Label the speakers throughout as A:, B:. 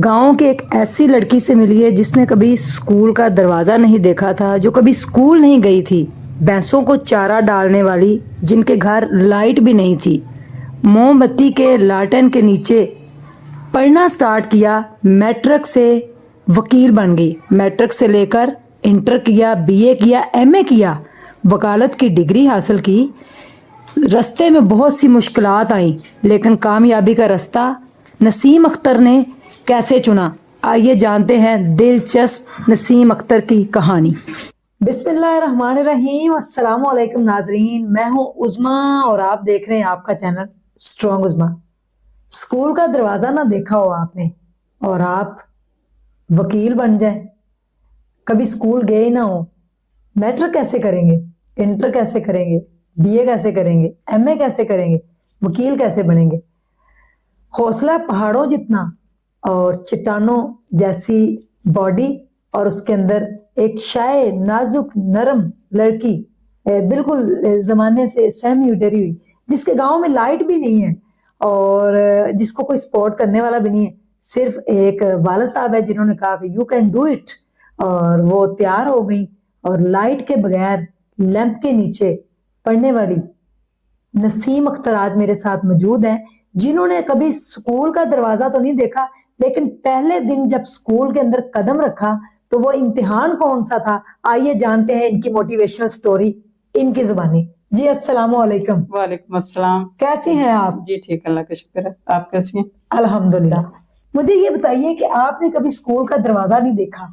A: गांव की एक ऐसी लड़की से मिली है जिसने कभी स्कूल का दरवाज़ा नहीं देखा था, जो कभी स्कूल नहीं गई थी, भैंसों को चारा डालने वाली, जिनके घर लाइट भी नहीं थी, मोमबत्ती के लालटेन के नीचे पढ़ना स्टार्ट किया, मैट्रिक से वकील बन गई, मैट्रिक से लेकर इंटर किया, बीए किया, एमए किया, वकालत की डिग्री हासिल की। रास्ते में बहुत सी मुश्किलात आई, लेकिन कामयाबी का रास्ता नसीम अख्तर ने कैसे चुना, आइए जानते हैं दिलचस्प नसीम अख्तर की कहानी। बिस्मिल्लाहिर्रहमानिर्रहीम, अस्सलाम वालेकुम नाजरीन, मैं हूँ उज़मा और आप देख रहे हैं आपका चैनल स्ट्रॉन्ग उज़मा। स्कूल का दरवाज़ा ना देखा हो आपने और आप वकील बन जाए, कभी स्कूल गए ना हो, मैट्रिक कैसे करेंगे, इंटर कैसे करेंगे, बीए कैसे करेंगे, एमए कैसे करेंगे, वकील कैसे बनेंगे। हौसला पहाड़ों जितना और चट्टानों जैसी बॉडी और उसके अंदर एक शाय नाजुक नरम लड़की, बिल्कुल जमाने से सहमी हुई डरी हुई, जिसके गांव में लाइट भी नहीं है और जिसको कोई सपोर्ट करने वाला भी नहीं है, सिर्फ एक वाला साहब है जिन्होंने कहा कि यू कैन डू इट, और वो तैयार हो गई और लाइट के बगैर लैंप के नीचे पढ़ने वाली नसीम अख्तर आज मेरे साथ मौजूद हैं, जिन्होंने कभी स्कूल का दरवाजा तो नहीं देखा, लेकिन पहले दिन जब स्कूल के अंदर कदम रखा तो वो इम्तिहान कौन सा था। आइए जानते हैं इनकी मोटिवेशनल स्टोरी इनकी जुबानी। जी अस्सलाम वालेकुम।
B: वालेकुम अस्सलाम।
A: कैसी हैं आप?
B: जी ठीक, अल्लाह का शुक्र है। आप कैसी हैं?
A: अल्हम्दुलिल्लाह। मुझे ये बताइए कि आपने कभी स्कूल का दरवाजा नहीं देखा,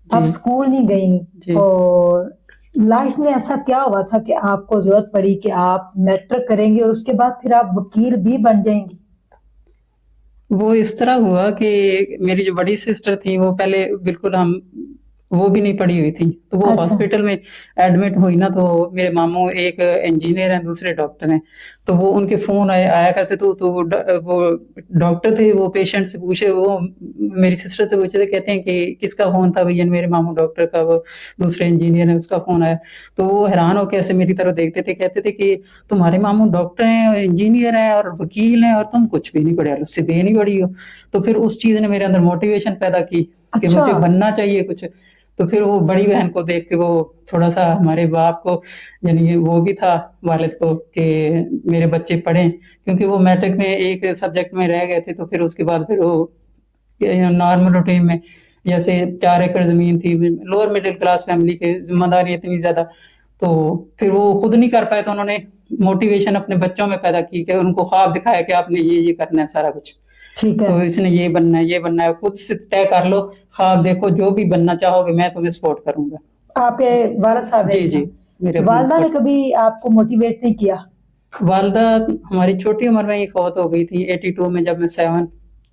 A: आप स्कूल नहीं गई और लाइफ में ऐसा क्या हुआ था कि आपको जरूरत पड़ी कि आप मैट्रिक करेंगे और उसके बाद फिर आप वकील भी बन जाएंगी?
B: वो इस तरह हुआ कि मेरी जो बड़ी सिस्टर थी वो पहले बिल्कुल वो भी नहीं पढ़ी हुई थी, तो वो
A: अच्छा।
B: हॉस्पिटल में एडमिट हुई ना, तो मेरे मामू एक इंजीनियर हैं, दूसरे डॉक्टर हैं, तो वो उनके फोन आया करते, तो वो डॉक्टर थे, वो पेशेंट से पूछे, वो मेरी सिस्टर से पूछे थे, कहते हैं कि किसका फोन था भैया? मेरे मामू डॉक्टर का, वो दूसरे इंजीनियर है उसका फोन आया। तो वो हैरान होकर ऐसे मेरी तरफ देखते थे, कहते थे कि तुम्हारे मामू डॉक्टर हैं, इंजीनियर हैं और वकील हैं और तुम कुछ भी नहीं पढ़े, उससे भी नहीं पढ़ी हो। तो फिर उस चीज ने मेरे अंदर मोटिवेशन पैदा की कि
A: अच्छा।
B: मुझे बनना चाहिए कुछ। तो फिर वो बड़ी बहन को देख के वो थोड़ा सा हमारे बाप को, यानी वो भी था वालिद को, कि मेरे बच्चे पढ़ें, क्योंकि वो मैट्रिक में एक सब्जेक्ट में रह गए थे। तो फिर उसके बाद फिर वो नॉर्मल रूटीन में, जैसे 4 एकड़ जमीन थी, लोअर मिडिल क्लास फैमिली की जिम्मेदारी इतनी ज्यादा, तो फिर वो खुद नहीं कर पाए, तो उन्होंने मोटिवेशन अपने बच्चों में पैदा की कि उनको ख्वाब दिखाया कि आपने ये करना है सारा कुछ।
A: ठीक है।
B: तो इसने ये बनना है, ये बनना है, खुद से तय कर लो ख्वाब, देखो जो भी बनना चाहोगे मैं तुम्हें सपोर्ट करूंगा।
A: आपके वाला साहब ने?
B: जी जी, मेरे
A: वालदा ने कभी आपको मोटिवेट नहीं किया?
B: वालदा हमारी छोटी उम्र में ही फौत हो गई थी, 82 में, जब मैं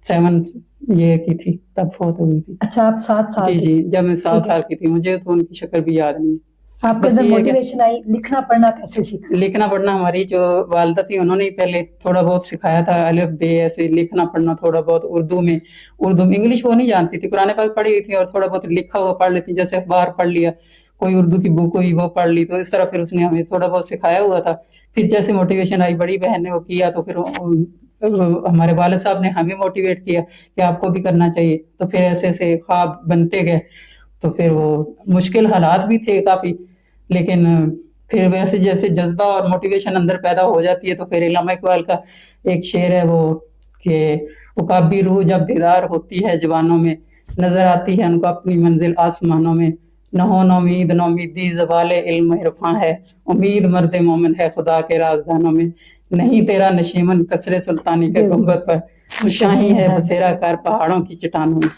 B: 7 ये की थी तब फौत हो गई थी।
A: अच्छा, आप 7 साल
B: जी
A: की?
B: जी, जब मैं 7 साल की थी, मुझे तो उनकी शक्ल भी याद नहीं।
A: आपके
B: बस
A: अंदर
B: ये है कि
A: मोटिवेशन आई, लिखना पढ़ना कैसे सीखा?
B: लिखना पढ़ना हमारी जो वालदा थी उन्होंने ही पहले थोड़ा बहुत सिखाया था, अलिफ बे ऐसे लिखना पढ़ना, थोड़ा बहुत उर्दू में इंग्लिश वो नहीं जानती थी, कुरान पाक पढ़ी हुई थी और थोड़ा बहुत लिखा हुआ पढ़ लेती, जैसे अखबार पढ़ लिया, कोई उर्दू की बुक हुई वो पढ़ ली, तो इस तरह फिर उसने हमें थोड़ा बहुत सिखाया हुआ था। फिर जैसे मोटिवेशन आई, बड़ी बहन ने वो किया, तो फिर हमारे वालिद साहब ने हमें मोटिवेट किया कि आपको भी करना चाहिए। तो फिर ऐसे ऐसे ख्वाब बनते गए। तो फिर वो मुश्किल हालात भी थे काफी, लेकिन फिर वैसे जैसे जज्बा और मोटिवेशन अंदर पैदा हो जाती है, तो फिर इल्लामा इकबाल का एक शेर है वो, कि उकाबी रूह जब बेदार होती है जवानों में, नजर आती है उनको अपनी मंजिल आसमानों में, न हो नौमीद नौमीदी ज़वाले इल्म इरफा है, उम्मीद मर्द मोमिन है खुदा के राजदानों में, नहीं तेरा नशीमन कसरे सुल्तानी के गुंबद पर, शाही है बसेरा कार पहाड़ों की चट्टानों में।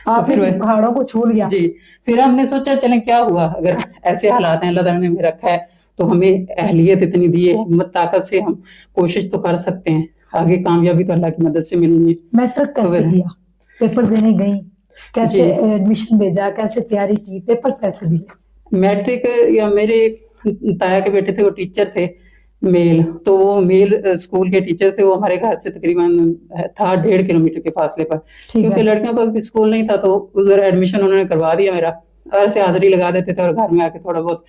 A: तो फिर पहाड़ों को छू लिया।
B: जी, फिर हमने सोचा चलें क्या हुआ, अगर ऐसे हालात हैं, अल्लाह ताला ने हमें रखा है, तो हमें अहलियत इतनी दी है, हिम्मत ताकत से हम कोशिश तो कर सकते हैं, आगे कामयाबी तो अल्लाह की मदद से मिलनी है।
A: मैट्रिक कैसे दिया? पेपर देने गई, कैसे एडमिशन भेजा, कैसे तैयारी की, पेपर्स कैसे दिए?
B: मैट्रिक या मेरे ताया के बेटे थे, वो टीचर थे मेल, तो वो मेल स्कूल के टीचर थे, वो हमारे घर से तकरीबन था 1.5 किलोमीटर के फासले पर, क्योंकि लड़कियों का स्कूल नहीं था, तो उधर एडमिशन उन्होंने करवा दिया मेरा। ऐसे हाजिरी लगा देते थे और घर में आके थोड़ा बहुत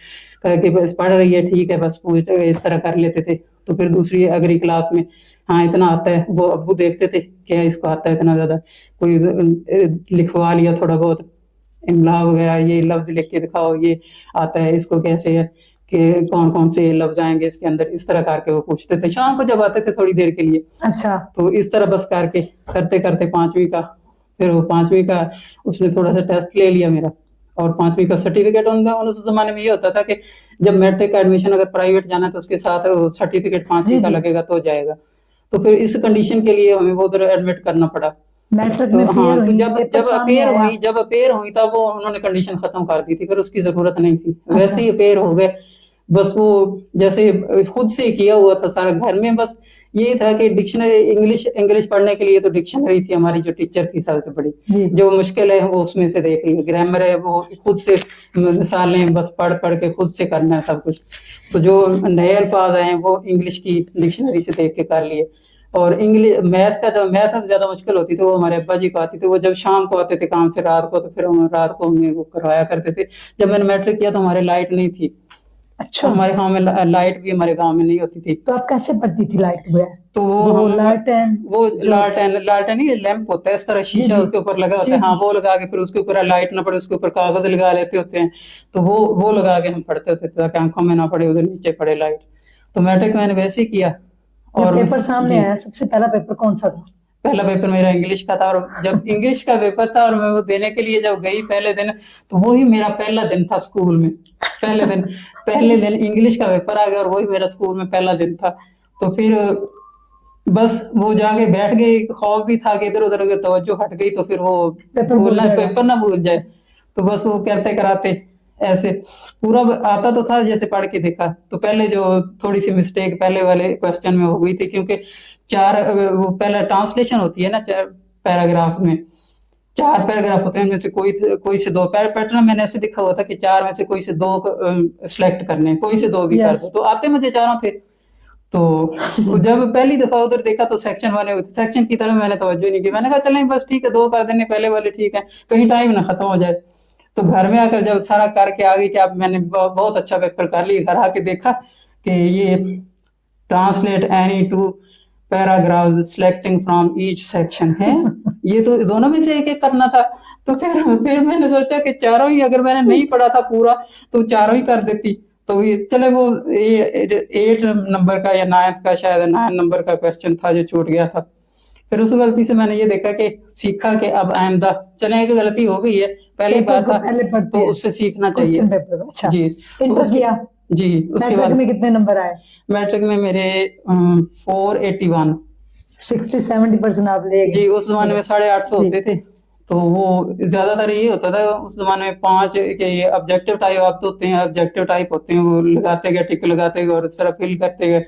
B: कह के बस पढ़ रही है ठीक है बस पूछ इस तरह कर लेते थे। तो फिर दूसरी अगली क्लास में हाँ इतना आता है, वो अब्बू देखते थे क्या इसको आता है इतना ज्यादा, कोई लिखवा लिया थोड़ा बहुत इमला वगैरह, ये लफ्ज लिख के दिखाओ, ये आता है इसको कैसे है कि कौन कौन से लफ्ज आएंगे इसके अंदर, इस तरह करके वो पूछते थे शाम को जब आते थे थोड़ी देर के लिए।
A: अच्छा।
B: तो इस तरह बस करके करते करते 5वीं का, फिर वो 5वीं का उसने थोड़ा सा टेस्ट ले लिया मेरा, और 5वीं का सर्टिफिकेट उस जमाने में ये होता था कि जब मैट्रिक का एडमिशन अगर प्राइवेट जाना है तो उसके साथ सर्टिफिकेट 5वीं का लगेगा तो जाएगा। तो फिर इस कंडीशन के लिए हमें वो उधर एडमिट करना पड़ा।
A: मैट्रिक
B: तो
A: में
B: हाँ, तो
A: पेपर
B: जब अपेयर हुई तब वो उन्होंने कंडीशन खत्म कर दी थी, फिर उसकी जरूरत नहीं थी, वैसे ही अपेयर हो गए। बस वो जैसे खुद से किया हुआ था सारा घर में, बस ये था कि डिक्शनरी इंग्लिश पढ़ने के लिए तो डिक्शनरी थी हमारी जो टीचर थी सबसे बड़ी, जो मुश्किल है वो उसमें से देख ली, ग्रामर है वो खुद से मिसालें बस पढ़ पढ़ के खुद से करना है सब कुछ। तो जो नए अल्फाज आए वो इंग्लिश की डिक्शनरी से देख के कर लिए। और इंग्लिश मैथ तो ज्यादा मुश्किल होती थी, वो हमारे अब्बा जी को आती थी, वो जब शाम को आते थे काम से रात को, तो फिर हम रात को हमें वो करवाया करते थे। जब मैंने मैट्रिक किया तो हमारे लाइट नहीं थी।
A: अच्छा।
B: हमारे गाँव में लाइट भी हमारे गाँव में नहीं होती थी।
A: तो आप कैसे पढ़ती थी लाइट के बगैर?
B: तो लालटेन ही लैंप होता है इस तरह शीशा उसके ऊपर लगा होता है, हाँ वो लगा के फिर उसके ऊपर लाइट ना पड़े उसके ऊपर कागज लगा लेते होते हैं, तो वो लगा के हम पढ़ते होते थे ताकि आंखों में ना पड़े, उधर नीचे पड़े लाइट। तो मैट्रिक मैंने वैसे ही किया।
A: और पेपर सामने आया, सबसे पहला पेपर कौन सा था?
B: पहला पेपर मेरा इंग्लिश का था, और जब इंग्लिश का पेपर था और मैं वो देने के लिए जब गई पहले दिन, तो वही मेरा पहला दिन था स्कूल में। पहले दिन इंग्लिश का पेपर आ गया और वही मेरा स्कूल में पहला दिन था। तो फिर बस वो जाके बैठ गई, खौफ भी था कि इधर उधर अगर तवज्जो हट गई तो फिर वो पेपर ना भूल जाए। तो बस वो करते कराते ऐसे पूरा आता तो था, जैसे पढ़ के देखा तो पहले जो थोड़ी सी मिस्टेक पहले वाले क्वेश्चन में हो गई थी, क्योंकि वो पहला ट्रांसलेशन होती है ना, 4 पैराग्राफ्स में 4 पैराग्राफ होते हैं, उनमें से कोई से 2 पैटर्न मैंने ऐसे दिखा हुआ था कि 4 में से कोई से 2 सिलेक्ट करने, कोई से 2 भी कर दो, तो आते मुझे चारों थे। तो जब पहली दफा उधर देखा तो सेक्शन वाले सेक्शन की तरफ मैंने तवज्जो नहीं की, मैंने कहा चलें बस ठीक है 2 कर देने पहले वाले ठीक है, कहीं टाइम ना खत्म हो जाए। तो घर में आकर जब सारा करके आ गई कि अब मैंने बहुत अच्छा पेपर कर लिया, घर आके देखा कि ये translate any 2 paragraphs selecting from each section है, ये तो दोनों में से एक एक करना था। तो फिर मैंने सोचा कि चारों ही अगर मैंने नहीं पढ़ा था पूरा तो चारों ही कर देती। तो ये चले वो 8 नंबर का या 9th का, शायद 9 नंबर का क्वेश्चन था जो छूट गया था। फिर उस गलती से मैंने ये देखा कि सीखा कि अब आइंदा चले एक गलती हो गई है, पहली बार था तो उससे सीखना चाहिए।
A: अच्छा।
B: जी
A: इंटर किया
B: जी। उसके
A: बाद में कितने नंबर आए?
B: मैट्रिक में मेरे 481,
A: 60-70% आप ले गए।
B: जी उस जमाने में 850 होते थे, तो वो ज्यादातर ये होता था उस जमाने में 5 के ऑब्जेक्टिव टाइप आप होते हैं, ऑब्जेक्टिव टाइप होते हैं, वो लगाते गए टिक लगाते गए और सारा फिल करते गए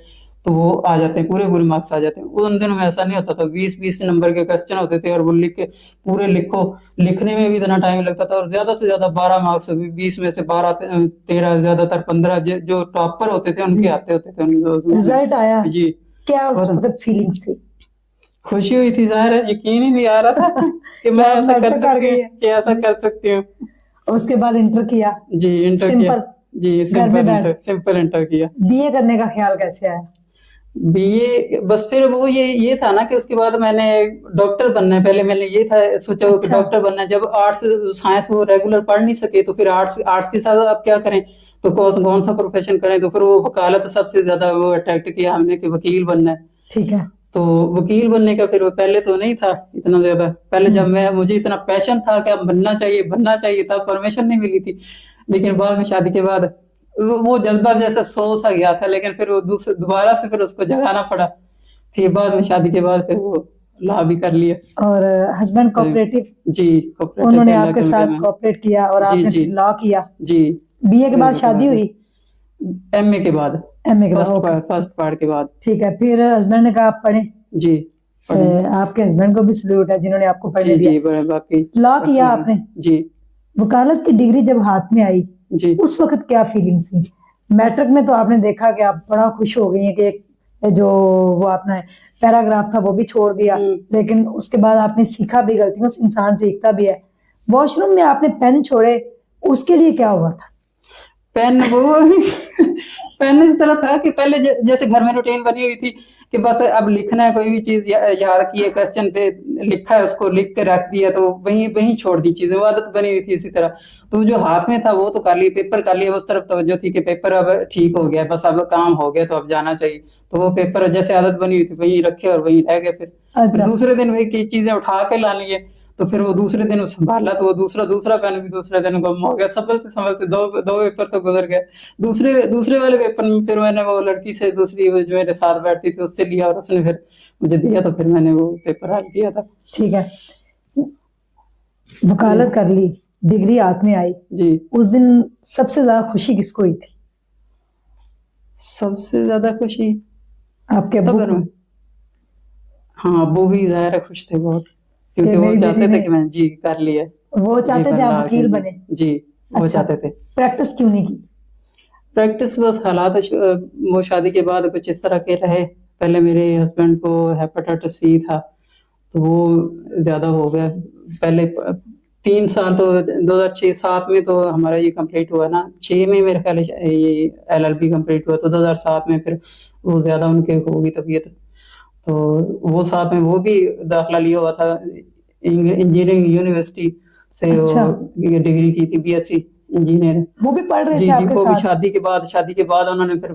B: तो वो आ जाते हैं, पूरे मार्क्स आ जाते हैं। उन दिनों में ऐसा नहीं होता था, 20-20 नंबर के क्वेश्चन होते थे और वो लिख के पूरे लिखो, लिखने में भी इतना टाइम लगता था, और ज्यादा से ज्यादा 12 मार्क्स, 20 में से 12-13, ज्यादातर 15 जो टॉपर होते थे उनके आते होते थे।
A: रिजल्ट आया
B: जी,
A: क्या उस वक्त फीलिंग्स थी?
B: खुशी हुई थी, जाहिर है यकीन ही नहीं आ रहा था कि मैं ऐसा कर सकती हूँ।
A: उसके बाद इंटर किया?
B: जी इंटर किया, जी सिंपल इंटर किया।
A: बीए करने का ख्याल कैसे आया?
B: बीए बस फिर वो ये था ना कि उसके बाद मैंने डॉक्टर बनना है, पहले मैंने ये था सोचा कि डॉक्टर बनना है। जब आर्ट्स साइंस वो रेगुलर पढ़ नहीं सके तो फिर आर्ट्स के साथ आप क्या करें, तो कौन सा प्रोफेशन करें, तो फिर वो वकालत सबसे ज्यादा वो अट्रैक्ट किया हमने कि वकील बनना है।
A: ठीक है।
B: तो वकील बनने का फिर वो पहले तो नहीं था इतना ज्यादा, पहले जब मुझे इतना पैशन था कि अब बनना चाहिए तब परमिशन नहीं मिली थी। लेकिन बाद में शादी के बाद वो जज्बा जैसा सो सा गया था, लेकिन फिर वो दोबारा से फिर उसको जगाना पड़ा। फिर बाद में शादी के बाद फिर वो लॉ भी कर लिया।
A: और हस्बैंड कोऑपरेटिव?
B: जी
A: उन्होंने आपके साथ कोऑपरेट किया और आपने लॉ किया?
B: जी।
A: बीए के बाद शादी हुई?
B: एमए के बाद, फर्स्ट पार्ट के बाद।
A: ठीक है, फिर हस्बैंड ने कहा आप पढ़े?
B: जी
A: आपके हस्बैंड को भी सैल्यूट है जिन्होंने आपको पढ़ने दिया।
B: जी बाकी
A: लॉ किया आपने?
B: जी।
A: वकालत की डिग्री जब हाथ में आई
B: जी
A: उस वक्त क्या फीलिंग्स थी? मैट्रिक में तो आपने देखा कि आप बड़ा खुश हो गई हैं कि जो वो आपने पैराग्राफ था वो भी छोड़ दिया, लेकिन उसके बाद आपने सीखा भी, गलतियों से इंसान सीखता भी है। वॉशरूम में आपने पेन छोड़े उसके लिए क्या हुआ था?
B: पेन वो पेन इस तरह था कि पहले जैसे घर में रूटीन बनी हुई थी कि बस अब लिखना है, कोई भी चीज याद की है, क्वेश्चन पे लिखा है, उसको लिख के रख दिया, तो वहीं वहीं छोड़ दी चीजें, वो आदत बनी हुई थी इसी तरह। तो जो हाथ में था वो तो कर लिया, पेपर कर लिया, उस तरफ तवज्जो थी कि पेपर अब ठीक हो गया, बस अब काम हो गया तो अब जाना चाहिए। तो वो पेपर जैसे आदत बनी हुई थी वहीं रखे और वहीं रह गए। फिर
A: अच्छा।
B: दूसरे दिन वही की चीजें उठा के ला लिए, तो फिर वो दूसरे दिन संभाला तो वो दूसरा पेन भी दूसरे दिन गुम हो गया। संभलते संभलते दो दो पेपर तो गुजर गए। दूसरे दूसरे वाले पेपर में फिर मैंने वो लड़की से, दूसरी वो जो मेरे साथ बैठती थी, उससे लिया और उसने फिर मुझे दिया, तो फिर मैंने वो पेपर हल किया था।
A: ठीक है, वकालत कर ली, डिग्री हाथ में आई,
B: जी।
A: उस दिन सबसे ज्यादा खुशी किसको हुई थी?
B: सबसे ज्यादा खुशी
A: आपके अब्बू
B: खबर
A: को?
B: में, हाँ वो भी ज़ाहिर है खुश थे बहुत, क्योंकि
A: कि
B: वो
A: मेरी
B: चाहते
A: बेटी
B: थे
A: ने,
B: कि मैं जी कर लिया।
A: वो
B: जी
A: चाहते थे
B: कर
A: आप
B: ला के
A: वकील
B: जी।
A: बने?
B: जी वो
A: अच्छा,
B: चाहते थे।
A: प्रैक्टिस क्यों नहीं की?
B: प्रैक्टिस बस हालात वो शादी के बाद कुछ इस तरह के रहे। पहले मेरे हस्बैंड को हेपेटाइटिस सी था, तो वो ज्यादा हो गया। पहले 3 साल तो 2006-7 में तो हमारा ये कंप्लीट हुआ ना, 6 में मेरे ख्याल है ये LLB कंप्लीट हुआ, तो 2007 में फिर वो ज्यादा उनके होगी तबीयत, तो वो साथ में वो भी दाखिला लिया हुआ था इंजीनियरिंग यूनिवर्सिटी से, वो
A: अच्छा,
B: ये डिग्री की थी BSc इंजीनियर।
A: वो भी पढ़ रहे
B: जी
A: थे
B: जी
A: आपके
B: वो भी
A: साथ?
B: शादी के बाद उन्होंने फिर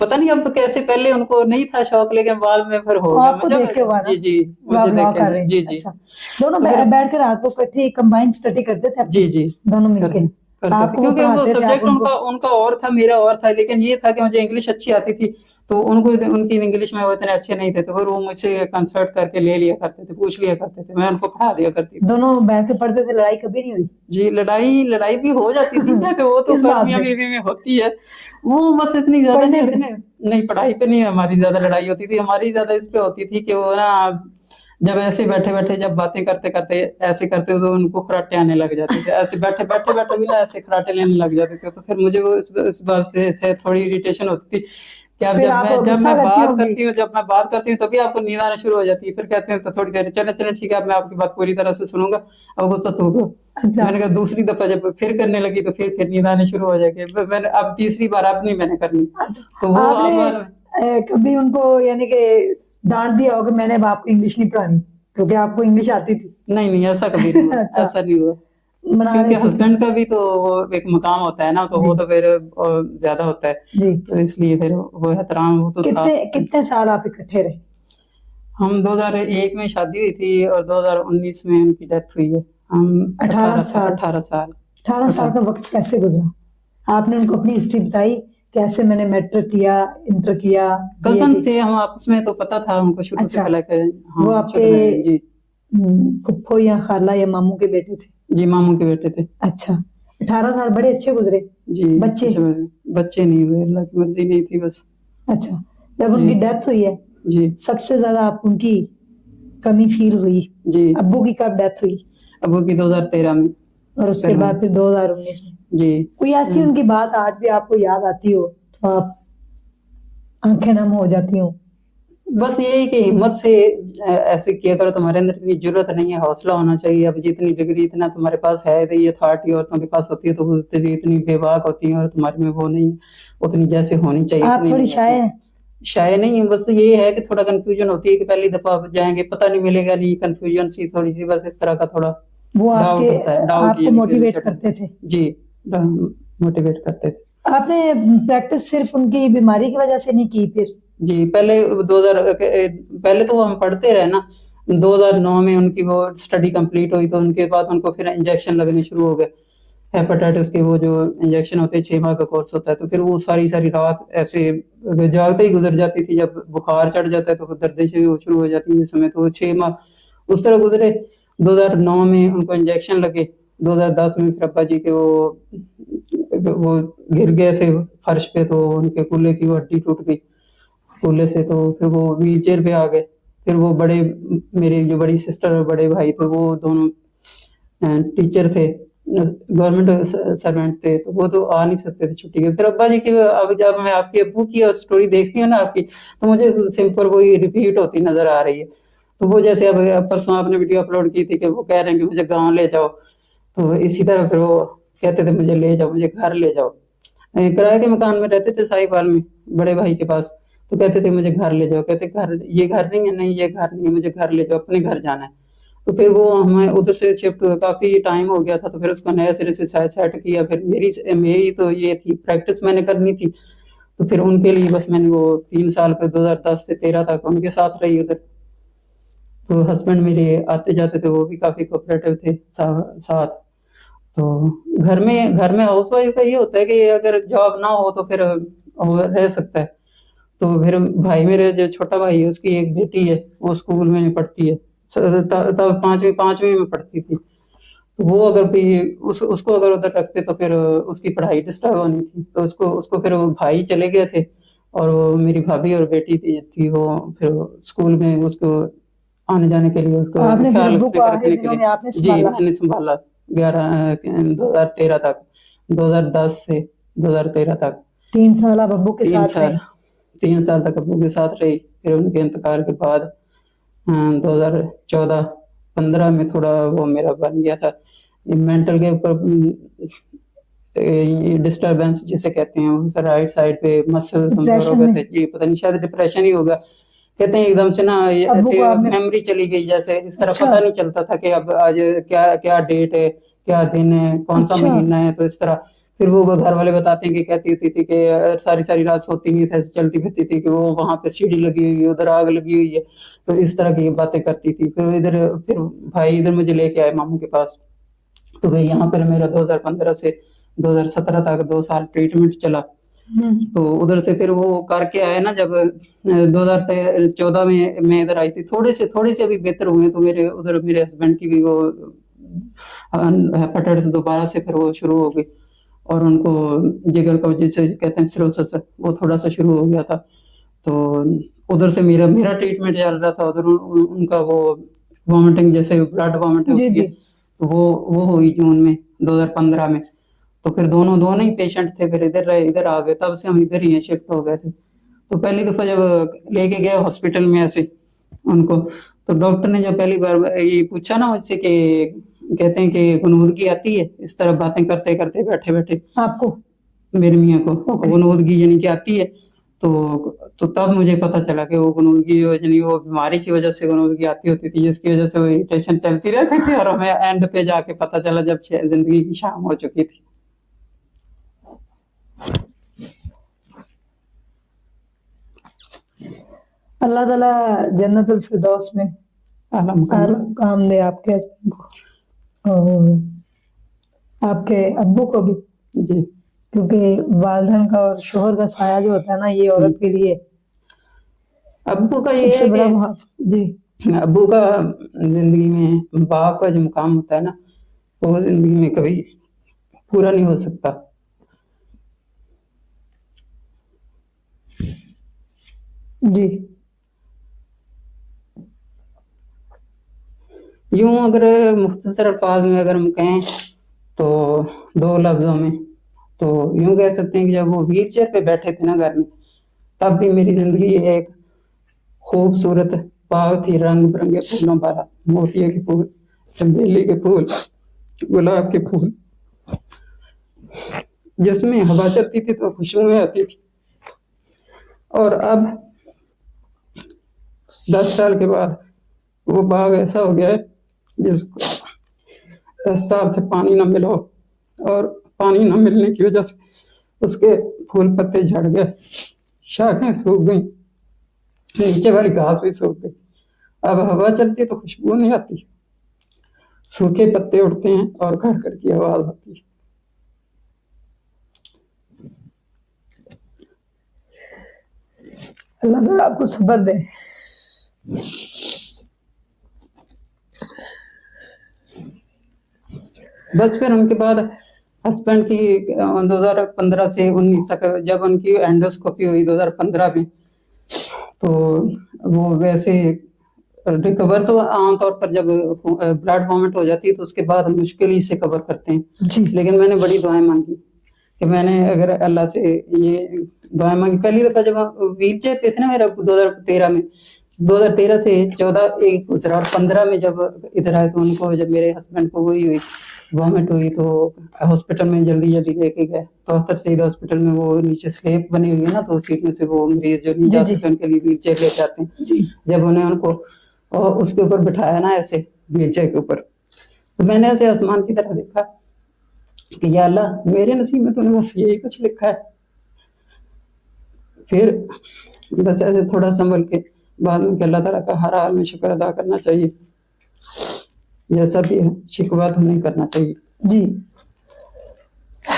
B: पता नहीं अब कैसे, पहले उनको नहीं था शौक, लेकिन बाद में फिर हो
A: वो
B: गया
A: आपको
B: मुझे।
A: देख के हुआ ना,
B: जी जी
A: वो आप
B: मुझे
A: लॉ
B: देखे
A: कर
B: थे।
A: रहे हैं?
B: जी जी।
A: अच्छा, दोनों
B: तो फिर
A: बैठ कर रात को इकट्ठे कंबाइंड स्टडी करते थे
B: जी
A: अपनी,
B: जी
A: दोनों मिलके?
B: करते करते थे,
A: आपको वो
B: क्योंकि वो
A: पढ़ाते थे, आप
B: सब्जेक्ट
A: उनको?
B: उनका उनका और था, मेरा और था, लेकिन ये था कि मुझे इंग्लिश अच्छी आती थी, तो उनको उनकी इंग्लिश में वो इतने अच्छे नहीं थे, तो फिर वो मुझसे कंसल्ट करके ले लिया करते थे, पूछ लिया करते थे, मैं उनको पढ़ा दिया करती थी।
A: दोनों बैठ के पढ़ते थे, लड़ाई कभी नहीं हुई?
B: जी लड़ाई लड़ाई भी हो जाती थी ना, तो वो तो
A: किस
B: खैर
A: बात
B: मियाँ
A: पे?
B: बीवी में होती है, वो बस इतनी ज्यादा नहीं
A: पढ़ने
B: होती
A: पे?
B: ना। नहीं पढ़ाई पे नहीं हमारी ज्यादा लड़ाई होती थी, हमारी ज्यादा इस पे होती थी कि वो ना जब ऐसे बैठे बैठे जब बातें करते करते ऐसे करते तो उनको खराटे आने लग जाते थे, ऐसे बैठे बैठे बैठे भी ना ऐसे खराटे लेने लग जाते थे, तो फिर मुझे वो इस बात से थोड़ी इरिटेशन होती थी कि अब
A: फिर आप
B: जब
A: गुस्सा
B: मैं
A: करती
B: बात
A: होंगी?
B: करती हूँ, तभी आपको नींद आना शुरू हो जाती है। फिर कहते हैं तो थोड़ी देर चले चले ठीक है, अब मैं आपकी बात पूरी तरह से सुनूंगा, अब गुस्सा तो होगा।
A: अच्छा,
B: मैंने कहा दूसरी दफा जब फिर करने लगी तो फिर नींद आने शुरू हो जाएगी, मैंने अब तीसरी बार अब नहीं मैंने करनी, तो
A: अच्छा।
B: वो
A: आपने
B: अब
A: कभी उनको यानी कि डांट दिया होगा, मैंने अब आपको इंग्लिश नहीं पढ़ानी, क्योंकि आपको इंग्लिश आती थी?
B: नहीं नहीं ऐसा कभी नहीं हुआ,
A: अच्छा,
B: ऐसा नहीं हुआ,
A: मना
B: क्योंकि
A: लेती थी?
B: हस्बैंड का भी तो वो एक मकाम होता है ना, तो
A: जी
B: वो तो फिर ज्यादा होता है,
A: जी।
B: तो इसलिए फिर वो एहतराम वो तो था।
A: कितने कितने साल आप इकट्ठे रहे?
B: हम 2001 में शादी हुई थी और 2019 में उनकी डेथ हुई है। हम
A: 18 साल?
B: 18 साल
A: 18 साल का वक्त कैसे गुजरा? आपने उनको अपनी हिस्ट्री बताई, कैसे मैंने मैट्रिक किया, इंटर किया, बीए
B: कजन
A: की?
B: से हम आपस में तो पता था हमको शुरू से
A: अच्छा,
B: पहले के।
A: वो
B: हाँ
A: आपके
B: छोटे भाई जी।
A: फुप्पो या खाला या मामू के बेटे थे?
B: जी मामू के बेटे थे।
A: अच्छा, 18 साल बड़े अच्छे गुजरे।
B: जी
A: बच्चे?
B: अच्छा बच्चे नहीं हुए, अल्लाह की मर्जी नहीं थी बस।
A: अच्छा, जब
B: जी
A: उनकी डेथ हुई है,
B: जी
A: सबसे ज्यादा आपको उनकी कमी फील हुई?
B: जी।
A: अब्बू की कब डेथ हुई?
B: अबू की 2013 में
A: और उसके
B: करवाई।
A: बाद फिर 2019 में?
B: जी
A: कोई ऐसी उनकी बात आज भी आपको याद आती हो तो आप आंखें नम हो जाती हो?
B: बस यही कि हिम्मत से ऐसे किया करो, तुम्हारे अंदर इतनी जरूरत नहीं है, हौसला होना चाहिए, अब जितनी डिग्री इतना तुम्हारे पास है, ये अथॉरिटी औरतों के पास होती है तो वो इतनी बेबाक होती है, और तुम्हारे में वो नहीं, उतनी जैसे होनी चाहिए
A: आप
B: उतनी
A: थोड़ी
B: नहीं
A: शाय
B: होती।
A: हैं?
B: शायद नहीं, बस ये है कि थोड़ा कंफ्यूजन होती है कि पहली दफा आप जाएंगे पता नहीं मिलेगा नहीं, कंफ्यूजन सी थोड़ी सी, बस इस तरह का थोड़ा
A: वो आपके
B: डाउट होता है, डाउट
A: आपको
B: ये
A: मोटिवेट करते थे?
B: जी मोटिवेट करते थे।
A: आपने प्रैक्टिस सिर्फ उनकी बीमारी की वजह से नहीं की फिर?
B: जी पहले 2000 पहले तो हम पढ़ते रहे ना, 2009 में उनकी वो स्टडी कंप्लीट हुई, तो उनके बाद उनको फिर इंजेक्शन लगने शुरू हो गए हेपेटाइटिस के, वो जो इंजेक्शन होते हैं 6 माह का कोर्स होता है, तो फिर वो सारी सारी रात ऐसे जागते ही गुजर जाती थी, जब बुखार चढ़ जाता है तो फिर दर्दें शुरू हो जाती है समय, तो वो 6 माह उस तरह गुजरे। 2009 में उनको इंजेक्शन लगे, 2010 में फिर अब्बा जी के वो गिर गए थे फर्श पे, तो उनके कूल्हे की वो हड्डी टूट गई कूल्हे से, तो फिर वो व्हील चेयर पे आ गए। फिर वो बड़े मेरे जो बड़ी सिस्टर और बड़े भाई थे वो दोनों टीचर थे, गवर्नमेंट सर्वेंट थे, तो वो तो आ नहीं सकते थे छुट्टी के। फिर अब्बा जी की अब जब मैं आपकी अब्बू की स्टोरी देखती हूँ ना आपकी, तो मुझे सिंपल वही रिपीट होती नजर आ रही है। तो वो जैसे अब परसों आपने वीडियो अपलोड की थी कि वो कह रहे हैं कि मुझे गाँव ले जाओ, तो इसी तरह फिर वो कहते थे मुझे ले जाओ, मुझे घर ले जाओ। किराए के मकान में रहते थे साहिवाल में, बड़े भाई के पास। तो कहते थे मुझे घर ले जाओ, कहते घर, ये घर नहीं है, नहीं ये घर नहीं है, मुझे घर ले जाओ, अपने घर जाना है। तो फिर वो हमें उधर से शिफ्ट हुए, काफी टाइम हो गया था, तो फिर उसको नए सिरे से सेट किया। फिर मेरी मेरी तो ये थी, प्रैक्टिस मैंने करनी थी, तो फिर उनके लिए बस मैंने वो 3 साल पे 2010 से 13 तक उनके साथ रही उधर। तो हस्बैंड मेरे आते जाते थे, वो भी काफी कोऑपरेटिव थे साथ। तो घर में हाउस वाइफ का ये होता है कि अगर जॉब ना हो तो फिर वो रह सकता है। तो फिर भाई, मेरे जो छोटा भाई है, उसकी एक बेटी है, वो स्कूल में पढ़ती है, तब पांचवी में पढ़ती थी। तो वो अगर भी उसको अगर उधर रखते तो फिर उसकी पढ़ाई डिस्टर्ब होनी थी। तो उसको उसको फिर वो भाई चले गए थे, और वो मेरी भाभी और बेटी थी वो फिर स्कूल में उसको आने जाने के लिए, उसका
A: आपने फिर
B: ख्याल
A: अब्बू को आखिरी
B: रखने के
A: दिनों
B: लिए।
A: में आपने
B: जी,
A: संभाला?
B: मैंने संभाला 2013 तक, 2010 से 2013 तक
A: 3 साल आप अब्बू के
B: 3
A: साथ
B: साल
A: रहे?
B: 3 साल तक अब्बू के साथ रही। फिर उनके इंतकाल के बाद 2014-15 में थोड़ा वो मेरा बन गया था मेंटल के ऊपर, डिस्टरबेंस जिसे कहते हैं, वो राइट साइड पे मसल कमजोर हो
A: डिप्रेशन
B: गए
A: में?
B: थे जी, पता नहीं शायद डिप्रेशन ही होगा। कहते हैं एकदम से ना ये
A: अब्बू
B: ऐसे
A: को आपने?
B: मेमोरी चली गई, जैसे इस तरह
A: अच्छा
B: पता नहीं चलता था कि अब आज क्या क्या डेट है, क्या दिन है, कौन सा
A: अच्छा।
B: महीना है। तो इस तरह फिर वो घर वाले बताते हैं कि कहती होती थी कि सारी सारी रात सोती नहीं थी, ऐसे चलती फिरती थी कि वो वहां पे सीढ़ी लगी हुई है, उधर आग लगी हुई है। तो इस तरह की बातें करती थी। फिर भाई इधर मुझे लेके आए मामू के पास। तो भाई यहाँ पर मेरा 2015 से 2017 तक 2 साल ट्रीटमेंट चला। तो उधर से फिर वो करके आए ना, जब 2014 में मैं इधर आई थी, थोड़े से अभी बेहतर हुए। तो मेरे हस्बैंड की भी वो हेपेटाइटिस दोबारा से फिर वो शुरू हो गई, और उनको जिगर का जिसे कहते हैं सिरोसिस, वो थोड़ा सा शुरू हो गया था। तो उधर से मेरा मेरा ट्रीटमेंट चल रहा था, उधर उनका वो वॉमिटिंग, जैसे ब्लड वॉमिट
A: जी
B: होती है,
A: जी।
B: तो वो हुई जून में 2015 में। तो फिर दोनों दोनों ही पेशेंट थे, फिर इधर रहे, इधर आ गए, तब से हम इधर ही शिफ्ट हो गए थे। तो पहली दफा जब लेके गए हॉस्पिटल में ऐसे उनको, तो डॉक्टर ने जब पहली बार ये पूछा ना मुझसे कि कहते हैं कि गुनगुदगी आती है, इस तरह बातें करते करते बैठे बैठे,
A: आपको?
B: मेरे मियाँ को
A: ओके।
B: गुनगुदगी यानी कि आती है। तो तब मुझे पता चला कि वो गुनगुदगी यानी वो बीमारी की वजह से गुनगुदगी आती होती थी, जिसकी वजह से वो इरिटेशन चलती रहती थी, और हमें एंड पे जाके पता चला जब जिंदगी की शाम हो चुकी थी।
A: अल्लाह ताला जन्नतुल फिरदौस में
B: आलम का
A: हर काम दे आपके हस्बैंड को और आपके अब्बू को भी,
B: जी।
A: क्योंकि वालधन का और शोहर का साया जो होता है ना, ये औरत के लिए
B: अब्बू का ये
A: सबसे
B: है
A: बड़ा
B: कि
A: मुहाफ़िज़। जी
B: अब्बू का जिंदगी में बाप का जो मुकाम होता है ना, वो जिंदगी में कभी पूरा नहीं हो सकता।
A: जी।
B: यूं अगर मुख्तसर अल्फाज में अगर हम कहें तो 2 लफ्जों में तो यूं कह सकते हैं कि जब वो व्हील चेयर पे बैठे थे ना घर में, तब भी मेरी जिंदगी एक खूबसूरत बाग थी, रंग बिरंगे फूलों वाला, मोतिये के फूल, चमेली के फूल, गुलाब के फूल, जिसमें हवा चलती थी तो खुशबुएं आती थी। और अब 10 साल के बाद वो बाग ऐसा हो गया है जिसको 10 साल से पानी न मिला हो, और पानी न मिलने की वजह से उसके फूल पत्ते झड़ गए, शाखें सूख गई, नीचे वाली घास भी सूख गई। अब हवा चलती है तो खुशबू नहीं आती, सूखे पत्ते उड़ते हैं और खड़खड़ की आवाज आती है।
A: अल्लाह ताला आपको सब्र दे।
B: बस फिर उनके बाद हस्बैंड की 2015 से 19 तक जब उनकी एंडोस्कोपी हुई 2015 में, तो वो वैसे रिकवर तो आमतौर पर जब ब्लड वॉमिट हो जाती है तो उसके बाद मुश्किल ही से कवर करते हैं।
A: जी
B: लेकिन मैंने बड़ी दुआएं मांगी कि मैंने अगर अल्लाह से ये दुआएं मांगी। पहली दफा जब व्हील चेयर पे थे ना मेरा 2013 में, 2013 से 14 एक गुजरा, और 15 में जब इधर आए तो उनको जब मेरे हस्बैंड को हुई वॉमिट हुई तो हॉस्पिटल में जल्दी जल्दी लेके गए। 74 शहीद हॉस्पिटल में वो नीचे स्लेब बनी हुई है ना, तो सीट में से वो मरीज जो नहीं जा
A: जी, जी।
B: सकते उनके लिए व्हील चेयर ले जाते हैं।
A: जी
B: जब उन्हें उनको उसके ऊपर बिठाया ना, ऐसे व्हील चेयर के ऊपर, तो मैंने ऐसे आसमान की तरफ देखा कि या अल्लाह, मेरे नसीब में तूने बस यही कुछ लिखा है। फिर बस ऐसे थोड़ा संभल के बाद में कि अल्लाह ताला का हर हाल में शुक्र अदा करना चाहिए, जैसा भी है शिकवा तो नहीं करना चाहिए।
A: जी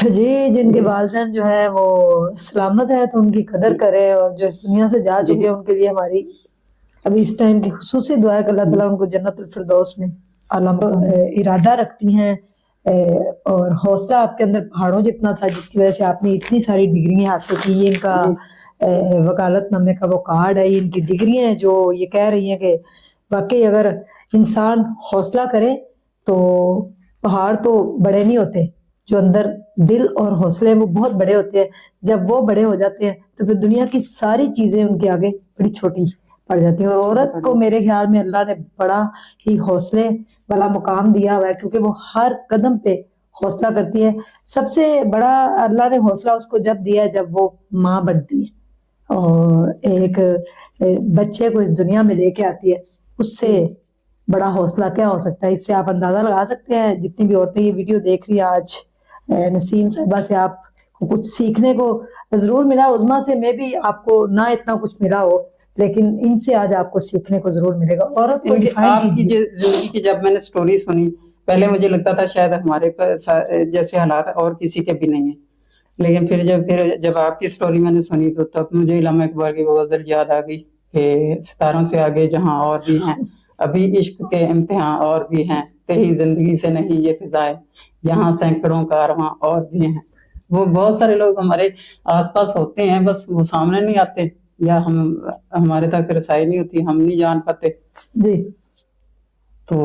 A: जी, जिनके वालिदैन जो है वो सलामत है तो उनकी कदर करें, और जो इस दुनिया से जा चुके हैं उनके लिए हमारी अभी इस टाइम की खुसूसी दुआ है कि अल्लाह ताला उनको जन्नतुल फिरदौस में आला इरादा रखती हैं। और हौसला आपके अंदर पहाड़ों जितना था, जिसकी वजह से आपने इतनी सारी डिग्रियां हासिल की। ये इनका वकालतनामे का वो कार्ड है, ये इनकी डिग्रियां हैं जो ये कह रही हैं कि वाकई अगर इंसान हौसला करे तो पहाड़ तो बड़े नहीं होते, जो अंदर दिल और हौसले हैं वो बहुत बड़े होते हैं। जब वो बड़े हो जाते हैं तो फिर दुनिया की सारी चीजें उनके आगे बड़ी छोटी पड़ जाती हैं। और औरत को मेरे ख्याल में अल्लाह ने बड़ा ही हौसले वाला मुकाम दिया हुआ है, क्योंकि वो हर कदम पे हौसला करती है। सबसे बड़ा अल्लाह ने हौसला उसको जब दिया है जब वो माँ बनती है और एक बच्चे को इस दुनिया में लेके आती है। उससे बड़ा हौसला क्या हो सकता है? इससे आप अंदाजा लगा सकते हैं। जितनी भी औरतें ये वीडियो देख रही हैं आज, नसीम साहिबा से आपको कुछ सीखने को जरूर मिला, उज़मा से में भी आपको ना इतना कुछ मिला हो, लेकिन इनसे आज आपको सीखने को जरूर मिलेगा। औरत को डिफाइन
B: आपकी
A: कीजिए।
B: जिंदगी की जब मैंने स्टोरी सुनी, पहले मुझे लगता था शायद हमारे जैसे हालात और किसी के भी नहीं है, लेकिन फिर जब आपकी स्टोरी मैंने सुनी तो तब मुझे इल्हाम इकबाल की वो गजल याद आ गई कि सितारों से आगे जहां और भी हैं, अभी इश्क के इम्तिहान और भी हैं, तेरी जिंदगी से नहीं ये फिजाएं, यहाँ सैकड़ों कारवां और भी हैं। वो बहुत सारे लोग हमारे आसपास होते हैं, बस वो सामने नहीं आते या हमारे तक रसाई नहीं होती, हम नहीं जान पाते।
A: जी
B: तो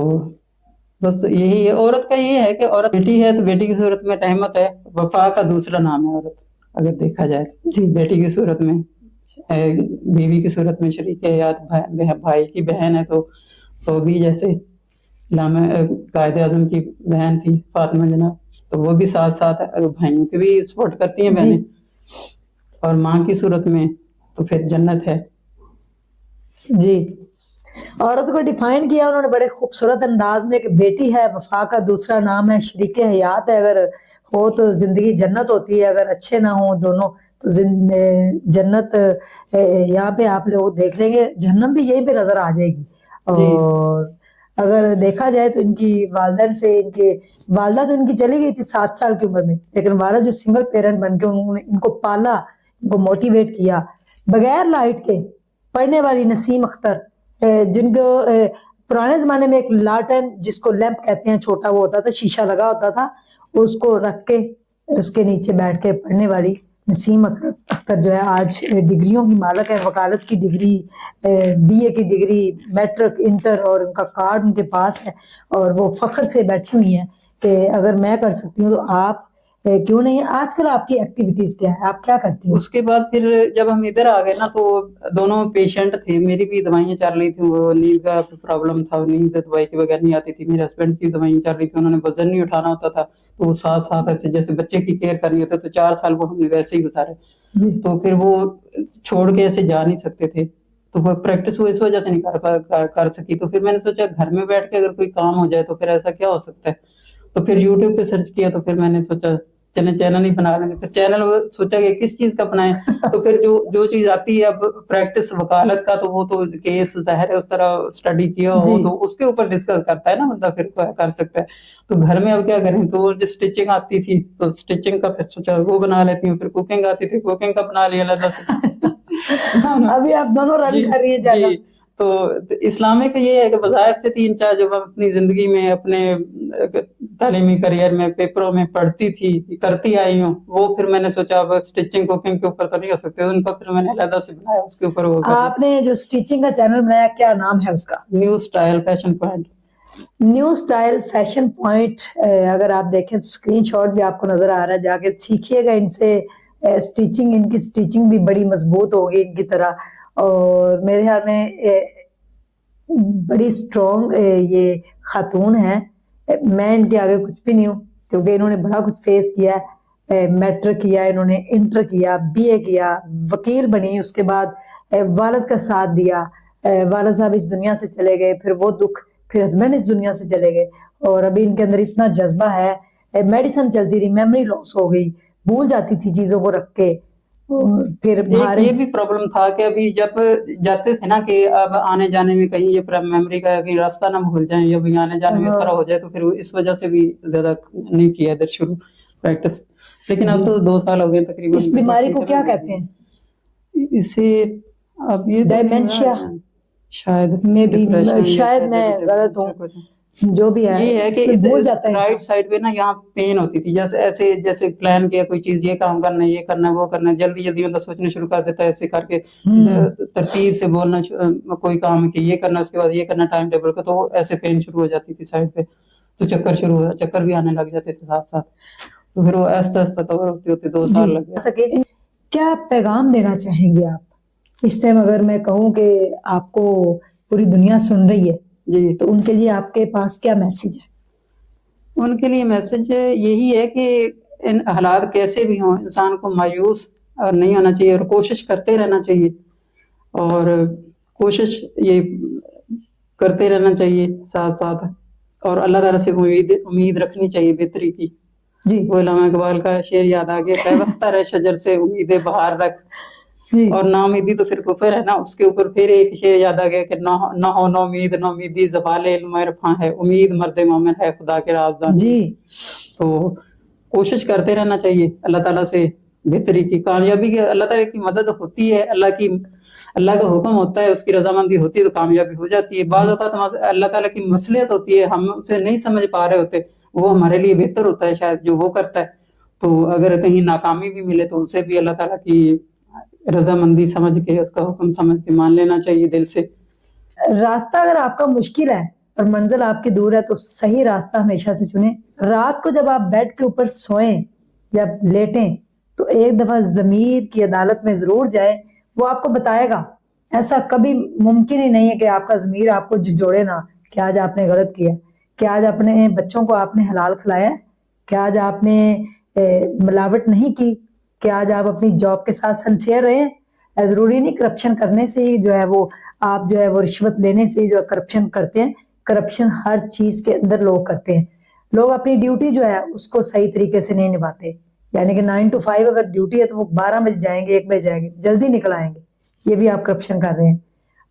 B: बस यही है, औरत का ये है कि औरत बेटी है तो बेटी की सूरत में रहमत है, वफा का दूसरा नाम है औरत, अगर देखा जाए
A: जी
B: बेटी की सूरत में, बीवी की सूरत में शरीक हयात भाई की बहन है, तो भी जैसे कायद आजम की बहन थी फातिमा जनाब, तो वो भी साथ साथ भाइयों की भी सपोर्ट करती हैं बहनें, और माँ की सूरत में तो फिर जन्नत है।
A: जी, औरत को डिफाइन किया उन्होंने बड़े खूबसूरत अंदाज में कि बेटी है, वफा का दूसरा नाम है, शरीक हयात है, अगर हो तो जिंदगी जन्नत होती है, अगर अच्छे ना हो दोनों तो जन्नत यहाँ पे आप लोग देख लेंगे, जहन्नम भी यहीं पे नजर आ जाएगी। और अगर देखा जाए तो इनकी वालदैन से, इनके वालदा तो इनकी चली गई थी 7 साल की उम्र में, लेकिन वाला जो सिंगल पेरेंट बन के उन्होंने इनको पाला, इनको मोटिवेट किया। बगैर लाइट के पढ़ने वाली नसीम अख्तर, जिनको पुराने जमाने में एक लालटेन जिसको लैंप कहते हैं, छोटा वो होता था, शीशा लगा होता था, उसको रख के उसके नीचे बैठ के पढ़ने वाली नसीम अख्तर जो है आज डिग्रियों की मालक है। वकालत की डिग्री, बीए की डिग्री, मैट्रिक, इंटर, और उनका कार्ड उनके पास है, और वो फख्र से बैठी हुई हैं कि अगर मैं कर सकती हूँ तो आप क्यों नहीं। आजकल आपकी एक्टिविटीज क्या है, आप क्या करती हैं?
B: उसके बाद फिर जब हम इधर आ गए ना, तो दोनों पेशेंट थे, मेरी भी दवाइयाँ चल रही थी, वो नींद का प्रॉब्लम था, नींद दवाई के बगैर नहीं आती थी, मेरे हस्बैंड की दवाइयाँ चल रही थी, उन्होंने वजन नहीं उठाना होता था, तो वो साथ साथ ऐसे जैसे बच्चे की केयर करनी होती है, तो 4 साल वो हमने वैसे ही गुजारे। तो फिर वो छोड़ के ऐसे जा नहीं सकते थे, तो वो प्रैक्टिस वो इस वजह से नहीं कर सकी। तो फिर मैंने सोचा घर में बैठ के अगर कोई काम हो जाए तो फिर ऐसा क्या हो सकता है, तो फिर यूट्यूब पे सर्च किया, तो फिर मैंने सोचा चले चैनल ही बना लेंगे। फिर चैनल सोचा कि किस चीज का बनाएं, तो फिर जो चीज आती है, अब प्रैक्टिस वकालत का, तो वो तो केस जाहिर है उस तरह स्टडी किया हो तो उसके ऊपर डिस्कस करता है ना बंदा, फिर कर सकता है। तो घर में अब क्या करें, तो जो स्टिचिंग आती थी तो स्टिचिंग का फिर सोचा वो बना लेती हूँ, फिर कुकिंग आती थी, कुकिंग का बना लिया अल्लाह से।
A: अभी आप दोनों रन कर रही है ज्यादा।
B: तो इस्लामिक ये है कि वज़ाइफ थे 3-4 जो मैं अपनी जिंदगी में, अपने तालीमी करियर में, पेपरों में पढ़ती थी, करती आई हूँ, वो फिर मैंने सोचा अब स्टिचिंग कुकिंग के ऊपर तो नहीं हो सकते, उनका फिर मैंने अलग से बनाया, उसके ऊपर वो
A: आपने जो स्टिचिंग का चैनल बनाया, क्या नाम है उसका?
B: New style fashion point.
A: New style fashion point, अगर आप देखें तो स्क्रीनशॉट भी आपको नजर आ रहा है, जाके सीखिएगा इनसे स्टिचिंग। इनकी स्टिचिंग भी बड़ी मजबूत होगी इनकी तरह, और मेरे ख्याल में बड़ी स्ट्रॉन्ग ये खातून है। میں ان کے آگے کچھ بھی نہیں ہوں کیونکہ انہوں نے بڑا کچھ فیس کیا ہے. میٹرک کیا انہوں نے, انٹر کیا, بی اے کیا, وکیل بنی, اس کے بعد والد کا ساتھ دیا, والد صاحب اس دنیا سے چلے گئے, پھر وہ دکھ, پھر ہسبینڈ اس دنیا سے چلے گئے, اور ابھی ان کے اندر اتنا جذبہ ہے, میڈیسن چلتی رہی, میموری لاس ہو گئی, بھول جاتی تھی چیزوں کو رکھ کے, اور پھر
B: ایک یہ بھی پرابلم تھا کہ ابھی جب جاتے تھے نا کہ اب آنے جانے میں کہیں یہ میموری کا کہیں راستہ نہ بھول جائیں, یا بھی آنے جانے میں اس طرح ہو جائے, تو پھر اس وجہ سے بھی زیادہ نہیں کیا ادھر شروع پریکٹس. لیکن اب تو 2 سال ہو گئے تقریباً.
A: اس بیماری کو کیا کہتے ہیں؟
B: اسے اب یہ
A: ڈائمینشیا
B: شاید
A: میں بھی,
B: depression یا
A: شاید میں غلط ہوں,
B: کچھ.
A: جو بھی ہے
B: یہ ہے کہ
A: بھول جاتا ہے
B: رائٹ سائڈ پہ نا یہاں پین ہوتی تھی, جیسے پلان کیا کوئی چیز, یہ کام کرنا ہے, یہ کرنا ہے, وہ کرنا ہے, جلدی جلدی مطلب سوچنا شروع کر دیتا ہے, ایسے کر کے ترتیب سے بولنا کوئی کام کہ یہ کرنا, اس کے بعد یہ کرنا ٹائم ٹیبل کا, تو ایسے پین شروع ہو جاتی تھی سائڈ پہ, تو چکر بھی آنے لگ جاتے تھے ساتھ ساتھ, تو پھر وہ آہستہ آہستہ کور ہوتے ہوتے 2 سال لگ گئے.
A: کیا پیغام دینا چاہیں گے آپ اس ٹائم, اگر میں کہوں کہ آپ کو پوری دنیا سن رہی ہے
B: جی,
A: تو ان کے لیے آپ کے پاس کیا میسج ہے؟
B: ان کے لیے میسج یہی ہے کہ ان حالات کیسے بھی ہوں, انسان کو مایوس اور نہیں ہونا چاہیے, اور کوشش کرتے رہنا چاہیے, اور کوشش یہ کرتے رہنا چاہیے ساتھ ساتھ, اور اللہ تعالیٰ سے امید رکھنی چاہیے بہتری کی.
A: جی,
B: وہ علامہ اقبال کا شعر یاد آ گیا, پیوستہ رہ شجر سے امید بہار رکھ,
A: جی,
B: اور ناامیدی تو پھر کفر ہے نا. اس کے اوپر پھر ایک شعر یاد آ گیا کہ نہ ہو نومیدی زوال علم عرفاں ہے, امید مرد مومن ہے خدا کے رازدان.
A: جی,
B: تو کوشش کرتے رہنا چاہیے اللہ تعالیٰ سے بہتری کی, کامیابی کی اللہ تعالیٰ کی مدد ہوتی ہے, اللہ کا حکم ہوتا ہے, اس کی رضامندی ہوتی ہے تو کامیابی ہو جاتی ہے. بعض اوقات اللہ تعالیٰ کی مصلحت ہوتی ہے, ہم اسے نہیں سمجھ پا رہے ہوتے, وہ ہمارے لیے بہتر ہوتا ہے شاید جو وہ کرتا ہے. تو اگر کہیں ناکامی بھی ملے تو اسے بھی اللہ تعالیٰ کی رضامندی سمجھ کے, اس کا حکم سمجھ کے مان لینا چاہیے دل سے.
A: راستہ اگر آپ کا مشکل ہے اور منزل آپ کی دور ہے تو صحیح راستہ ہمیشہ سے چنیں. رات کو جب آپ بیڈ کے اوپر سوئیں, جب لیٹیں, تو ایک دفعہ ضمیر کی عدالت میں ضرور جائیں, وہ آپ کو بتائے گا. ایسا کبھی ممکن ہی نہیں ہے کہ آپ کا ضمیر آپ کو جھنجھوڑے نا کہ آج آپ نے غلط کیا, کہ آج اپنے بچوں کو آپ نے حلال کھلایا, کہ آج آپ نے ملاوٹ نہیں کی, کہ آج آپ اپنی جاب کے ساتھ سنسیئر رہے. ضروری نہیں کرپشن کرنے سے ہی جو ہے وہ آپ جو ہے وہ رشوت لینے سے جو ہے کرپشن کرتے ہیں. کرپشن ہر چیز کے اندر لوگ کرتے ہیں. لوگ اپنی ڈیوٹی جو ہے اس کو صحیح طریقے سے نہیں نبھاتے, یعنی کہ 9 to 5 اگر ڈیوٹی ہے تو وہ 12 بجے جائیں گے, 1 بجے جائیں گے, جلدی نکل آئیں گے. یہ بھی آپ کرپشن کر رہے ہیں.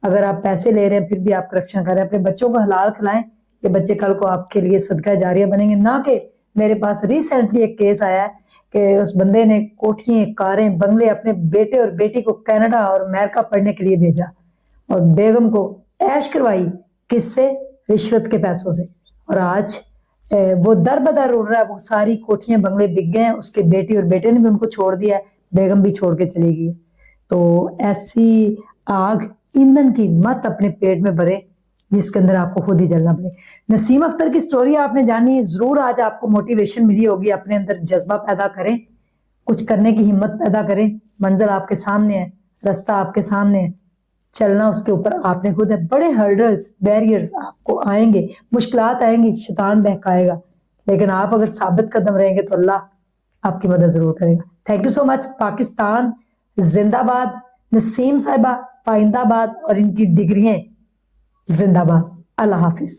A: اگر آپ پیسے لے رہے ہیں پھر بھی آپ کرپشن کر رہے ہیں. اپنے بچوں کو حلال کھلائیں, یہ بچے کل کو آپ کے لیے صدقہ جاریہ بنیں گے. نہ کہ میرے پاس ریسنٹلی ایک کیس آیا ہے کہ اس بندے نے کوٹھیاں, کاریں, بنگلے اپنے بیٹے اور بیٹی کو کینیڈا اور امریکہ پڑھنے کے لیے بھیجا, اور بیگم کو عیش کروائی. کس سے؟ رشوت کے پیسوں سے. اور آج وہ در بدر اڑ رہا ہے, وہ ساری کوٹھیاں بنگلے بک گئے ہیں, اس کے بیٹی اور بیٹے نے بھی ان کو چھوڑ دیا ہے, بیگم بھی چھوڑ کے چلی گئی. تو ایسی آگ ایندھن کی مت اپنے پیٹ میں بھرے جس کے اندر آپ کو خود ہی جلنا پڑے. نسیم اختر کی سٹوری آپ نے جانی, ضرور آج آپ کو موٹیویشن ملی ہوگی. اپنے اندر جذبہ پیدا کریں, کچھ کرنے کی ہمت پیدا کریں. منزل آپ کے سامنے ہے, راستہ آپ کے سامنے ہے, چلنا اس کے اوپر آپ نے خود ہے. بڑے ہرڈلز, بیریئرز آپ کو آئیں گے, مشکلات آئیں گی, شیطان بہکائے گا, لیکن آپ اگر ثابت قدم رہیں گے تو اللہ آپ کی مدد ضرور کرے گا. تھینک یو سو مچ. پاکستان زندہ باد. نسیم صاحبہ پائندہ باد, اور ان کی ڈگریاں زندہ باد. اللہ حافظ.